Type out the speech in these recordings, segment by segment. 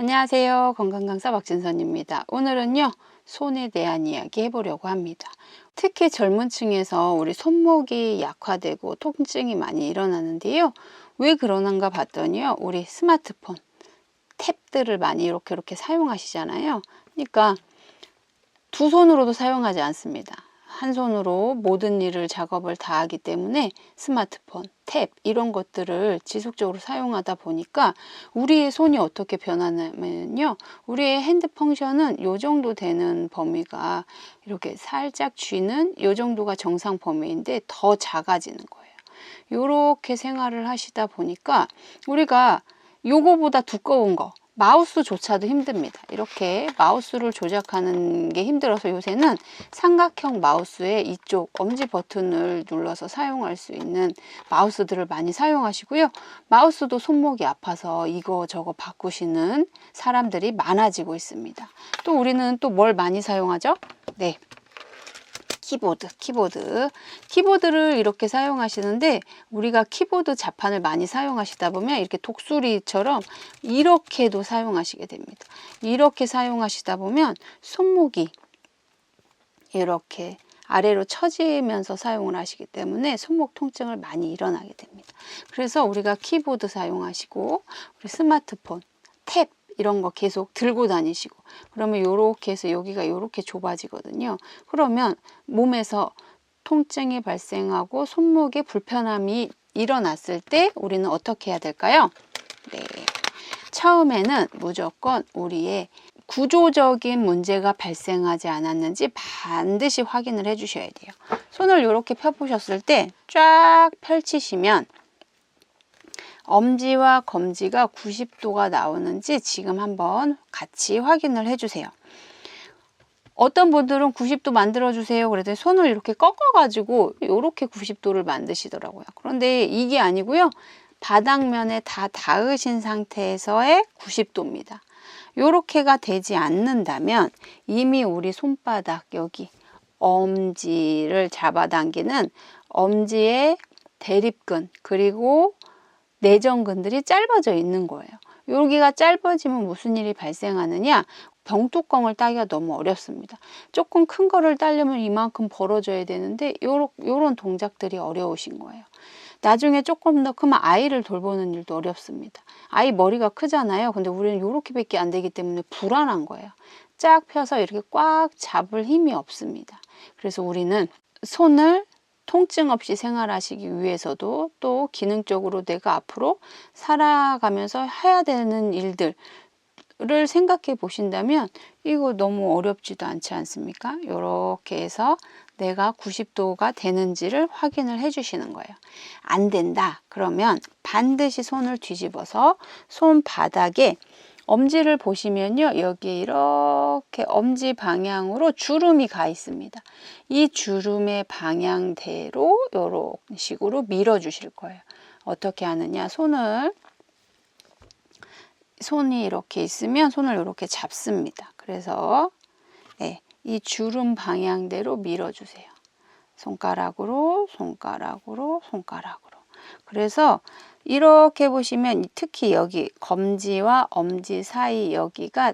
안녕하세요. 건강강사 박진선입니다. 오늘은요, 손에 대한 이야기 해보려고 합니다. 특히 젊은 층에서 우리 손목이 약화되고 통증이 많이 일어나는데요. 왜 그러는가 봤더니요, 우리 스마트폰, 탭들을 많이 이렇게 사용하시잖아요. 그러니까 두 손으로도 사용하지 않습니다. 한 손으로 모든 일을 작업을 다 하기 때문에 스마트폰, 탭 이런 것들을 지속적으로 사용하다 보니까 우리의 손이 어떻게 변하냐면요. 우리의 핸드 펑션은 요 정도 되는 범위가 이렇게 살짝 쥐는 요 정도가 정상 범위인데 더 작아지는 거예요. 요렇게 생활을 하시다 보니까 우리가 요거보다 두꺼운 거 마우스조차도 힘듭니다. 이렇게 마우스를 조작하는 게 힘들어서 요새는 삼각형 마우스에 이쪽 엄지 버튼을 눌러서 사용할 수 있는 마우스들을 많이 사용하시고요. 마우스도 손목이 아파서 이거저거 바꾸시는 사람들이 많아지고 있습니다. 또 우리는 또 뭘 많이 사용하죠? 네. 키보드를 이렇게 사용하시는데 우리가 키보드 자판을 많이 사용하시다 보면 이렇게 독수리처럼 이렇게도 사용하시게 됩니다. 이렇게 사용하시다 보면 손목이 이렇게 아래로 처지면서 사용을 하시기 때문에 손목 통증을 많이 일어나게 됩니다. 그래서 우리가 키보드 사용하시고 우리 스마트폰, 탭 이런 거 계속 들고 다니시고 그러면 요렇게 해서 여기가 요렇게 좁아지거든요. 그러면 몸에서 통증이 발생하고 손목에 불편함이 일어났을 때 우리는 어떻게 해야 될까요? 네. 처음에는 무조건 우리의 구조적인 문제가 발생하지 않았는지 반드시 확인을 해 주셔야 돼요. 손을 이렇게 펴보셨을 때 쫙 펼치시면 엄지와 검지가 90도가 나오는지 지금 한번 같이 확인을 해주세요. 어떤 분들은 90도 만들어주세요. 그랬더니 손을 이렇게 꺾어가지고 이렇게 90도를 만드시더라고요. 그런데 이게 아니고요. 바닥면에 다 닿으신 상태에서의 90도입니다. 이렇게가 되지 않는다면 이미 우리 손바닥 여기 엄지를 잡아당기는 엄지의 대립근 그리고 내전근들이 짧아져 있는 거예요. 여기가 짧아지면 무슨 일이 발생하느냐? 병뚜껑을 따기가 너무 어렵습니다. 조금 큰 거를 따려면 이만큼 벌어져야 되는데 요런 동작들이 어려우신 거예요. 나중에 조금 더 크면 아이를 돌보는 일도 어렵습니다. 아이 머리가 크잖아요. 근데 우리는 요렇게밖에 안 되기 때문에 불안한 거예요. 쫙 펴서 이렇게 꽉 잡을 힘이 없습니다. 그래서 우리는 손을 통증 없이 생활하시기 위해서도 또 기능적으로 내가 앞으로 살아가면서 해야 되는 일들을 생각해 보신다면 이거 너무 어렵지도 않지 않습니까? 이렇게 해서 내가 90도가 되는지를 확인을 해 주시는 거예요. 안 된다 그러면 반드시 손을 뒤집어서 손바닥에 엄지를 보시면요. 여기 이렇게 엄지 방향으로 주름이 가 있습니다. 이 주름의 방향대로 이런 식으로 밀어 주실 거예요. 어떻게 하느냐? 손이 이렇게 있으면 손을 이렇게 잡습니다. 그래서 네, 이 주름 방향대로 밀어 주세요. 손가락으로. 그래서 이렇게 보시면 특히 여기 검지와 엄지 사이 여기가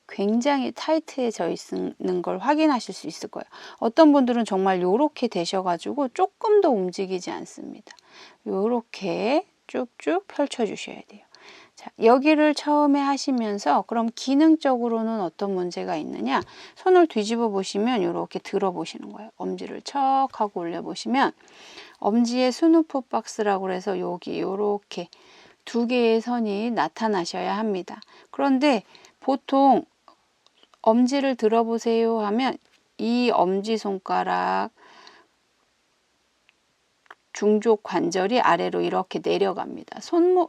굉장히 타이트해져 있는 걸 확인하실 수 있을 거예요. 어떤 분들은 정말 이렇게 되셔가지고 조금 더 움직이지 않습니다. 이렇게 쭉쭉 펼쳐 주셔야 돼요. 자, 여기를 처음에 하시면서 그럼 기능적으로는 어떤 문제가 있느냐? 손을 뒤집어 보시면 이렇게 들어 보시는 거예요. 엄지를 척 하고 올려 보시면 엄지의 스누프 박스라고 해서 여기 이렇게 두 개의 선이 나타나셔야 합니다. 그런데 보통 엄지를 들어보세요 하면 이 엄지손가락 중족 관절이 아래로 이렇게 내려갑니다.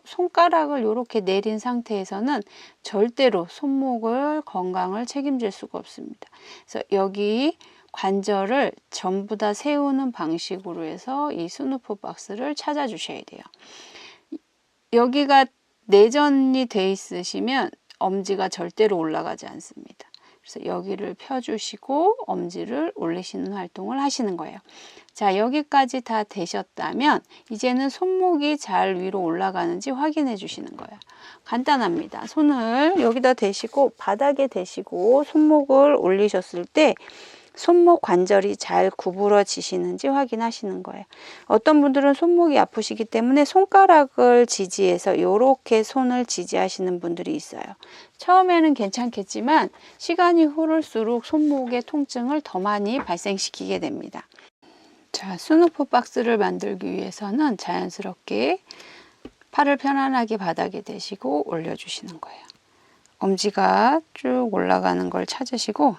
손가락을 이렇게 내린 상태에서는 절대로 손목을 건강을 책임질 수가 없습니다. 그래서 여기 관절을 전부 다 세우는 방식으로 해서 이 스누프 박스를 찾아 주셔야 돼요. 여기가 내전이 돼 있으시면 엄지가 절대로 올라가지 않습니다. 그래서 여기를 펴주시고 엄지를 올리시는 활동을 하시는 거예요. 자, 여기까지 다 되셨다면 이제는 손목이 잘 위로 올라가는지 확인해 주시는 거예요. 간단합니다. 손을 여기다 대시고 바닥에 대시고 손목을 올리셨을 때 손목 관절이 잘 구부러지시는지 확인하시는 거예요. 어떤 분들은 손목이 아프시기 때문에 손가락을 지지해서 이렇게 손을 지지하시는 분들이 있어요. 처음에는 괜찮겠지만 시간이 흐를수록 손목의 통증을 더 많이 발생시키게 됩니다. 자, 스누퍼 박스를 만들기 위해서는 자연스럽게 팔을 편안하게 바닥에 대시고 올려주시는 거예요. 엄지가 쭉 올라가는 걸 찾으시고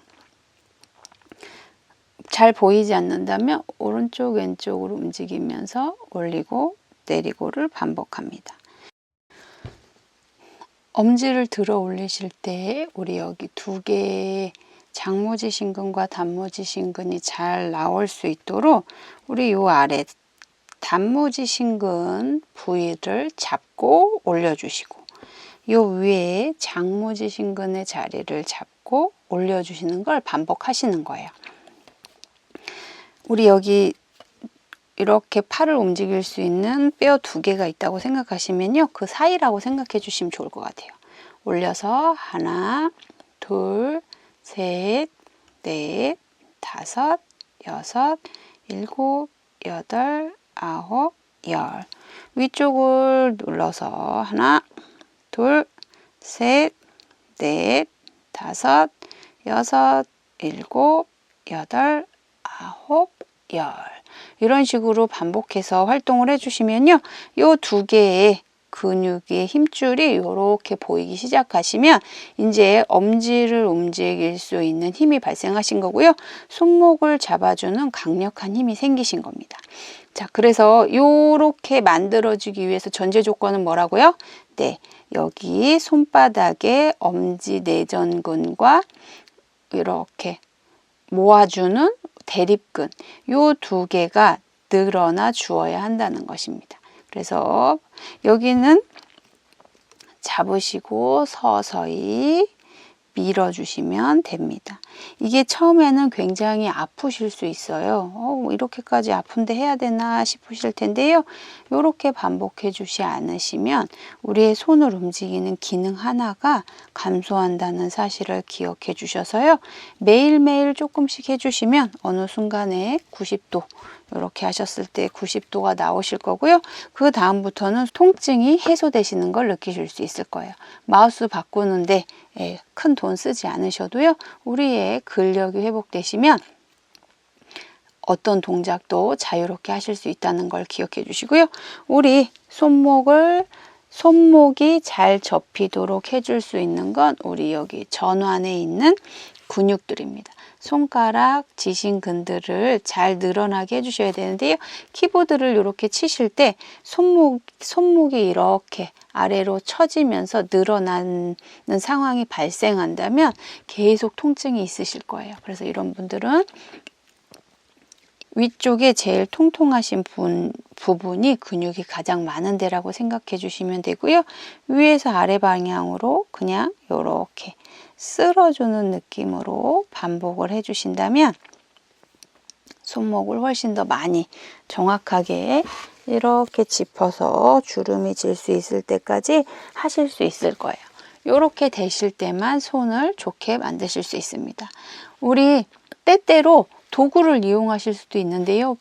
잘 보이지 않는다면 오른쪽 왼쪽으로 움직이면서 올리고 내리고를 반복합니다. 엄지를 들어 올리실 때 우리 여기 두 개의 장모지 신근과 단모지 신근이 잘 나올 수 있도록 우리 요 아래 단모지 신근 부위를 잡고 올려주시고 요 위에 장모지 신근의 자리를 잡고 올려주시는 걸 반복하시는 거예요. 우리 여기 이렇게 팔을 움직일 수 있는 뼈 두 개가 있다고 생각하시면요. 그 사이라고 생각해 주시면 좋을 것 같아요. 올려서 하나, 둘, 셋, 넷, 다섯, 여섯, 일곱, 여덟, 아홉, 열. 위쪽을 눌러서 하나, 둘, 셋, 넷, 다섯, 여섯, 일곱, 여덟, 아홉, 열. 이런 식으로 반복해서 활동을 해주시면요. 요 두 개의 근육의 힘줄이 이렇게 보이기 시작하시면 이제 엄지를 움직일 수 있는 힘이 발생하신 거고요. 손목을 잡아주는 강력한 힘이 생기신 겁니다. 자, 그래서 이렇게 만들어주기 위해서 전제 조건은 뭐라고요? 네, 여기 손바닥에 엄지 내전근과 이렇게 모아주는 대립근, 요 두 개가 늘어나 주어야 한다는 것입니다. 그래서 여기는 잡으시고 서서히 밀어주시면 됩니다. 이게 처음에는 굉장히 아프실 수 있어요. 이렇게까지 아픈데 해야 되나 싶으실 텐데요. 이렇게 반복해 주지 않으시면 우리의 손을 움직이는 기능 하나가 감소한다는 사실을 기억해 주셔서요. 매일매일 조금씩 해주시면 어느 순간에 90도 이렇게 하셨을 때 90도가 나오실 거고요. 그 다음부터는 통증이 해소되시는 걸 느끼실 수 있을 거예요. 마우스 바꾸는데 큰 돈 쓰지 않으셔도요. 우리의 근력이 회복되시면 어떤 동작도 자유롭게 하실 수 있다는 걸 기억해 주시고요. 우리 손목이 잘 접히도록 해줄 수 있는 건 우리 여기 전완에 있는 근육들입니다. 손가락, 지신근들을 잘 늘어나게 해주셔야 되는데요. 키보드를 이렇게 치실 때 손목이 이렇게 아래로 처지면서 늘어나는 상황이 발생한다면 계속 통증이 있으실 거예요. 그래서 이런 분들은 위쪽에 제일 통통하신 부분이 근육이 가장 많은 데라고 생각해 주시면 되고요. 위에서 아래 방향으로 그냥 이렇게 쓸어주는 느낌으로 반복을 해주신다면 손목을 훨씬 더 많이 정확하게 이렇게 짚어서 주름이 질 수 있을 때까지 하실 수 있을 거예요. 이렇게 되실 때만 손을 좋게 만드실 수 있습니다. 우리 때때로 도구를 이용하실 수도 있는데요.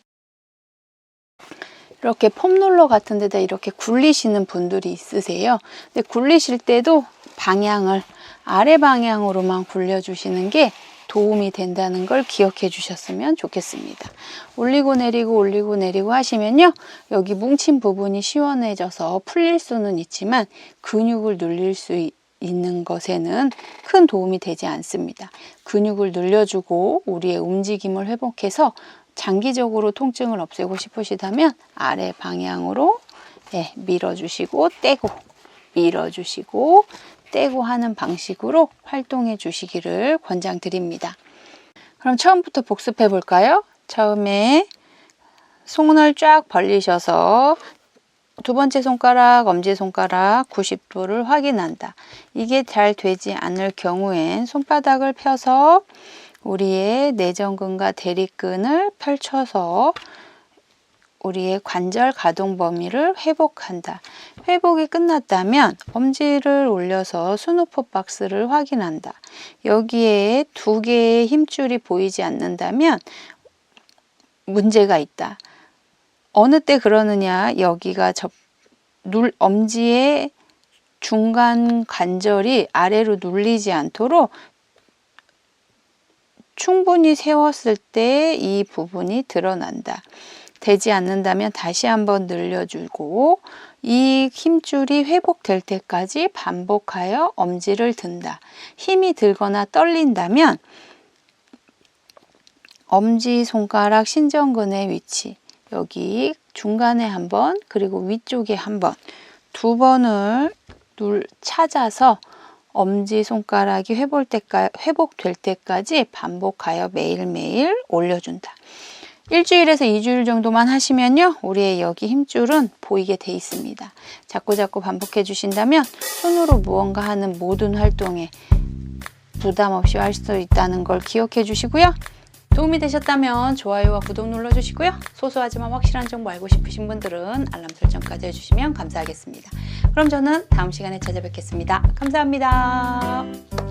이렇게 폼롤러 같은 데다 이렇게 굴리시는 분들이 있으세요. 근데 굴리실 때도 방향을 아래 방향으로만 굴려주시는 게 도움이 된다는 걸 기억해 주셨으면 좋겠습니다. 올리고 내리고 하시면요. 여기 뭉친 부분이 시원해져서 풀릴 수는 있지만 근육을 눌릴 수 있는 것에는 큰 도움이 되지 않습니다. 근육을 늘려주고 우리의 움직임을 회복해서 장기적으로 통증을 없애고 싶으시다면 아래 방향으로 밀어주시고 떼고 밀어주시고 떼고 하는 방식으로 활동해 주시기를 권장드립니다. 그럼 처음부터 복습해 볼까요? 처음에 손을 쫙 벌리셔서 두 번째 손가락, 엄지손가락 90도를 확인한다. 이게 잘 되지 않을 경우엔 손바닥을 펴서 우리의 내전근과 대립근을 펼쳐서 우리의 관절 가동 범위를 회복한다. 회복이 끝났다면 엄지를 올려서 스누퍼 박스를 확인한다. 여기에 2개의 힘줄이 보이지 않는다면 문제가 있다. 어느 때 그러느냐, 여기가 엄지의 중간 관절이 아래로 눌리지 않도록 충분히 세웠을 때 이 부분이 드러난다. 되지 않는다면 다시 한번 늘려주고 이 힘줄이 회복될 때까지 반복하여 엄지를 든다. 힘이 들거나 떨린다면 엄지손가락 신전근의 위치, 여기 중간에 한 번, 그리고 위쪽에 한 번, 2번을 찾아서 엄지손가락이 회복될 때까지 반복하여 매일매일 올려준다. 일주일에서 2주일 정도만 하시면요, 우리의 여기 힘줄은 보이게 돼 있습니다. 자꾸 반복해 주신다면 손으로 무언가 하는 모든 활동에 부담 없이 할 수 있다는 걸 기억해 주시고요. 도움이 되셨다면 좋아요와 구독 눌러주시고요. 소소하지만 확실한 정보 알고 싶으신 분들은 알람 설정까지 해주시면 감사하겠습니다. 그럼 저는 다음 시간에 찾아뵙겠습니다. 감사합니다.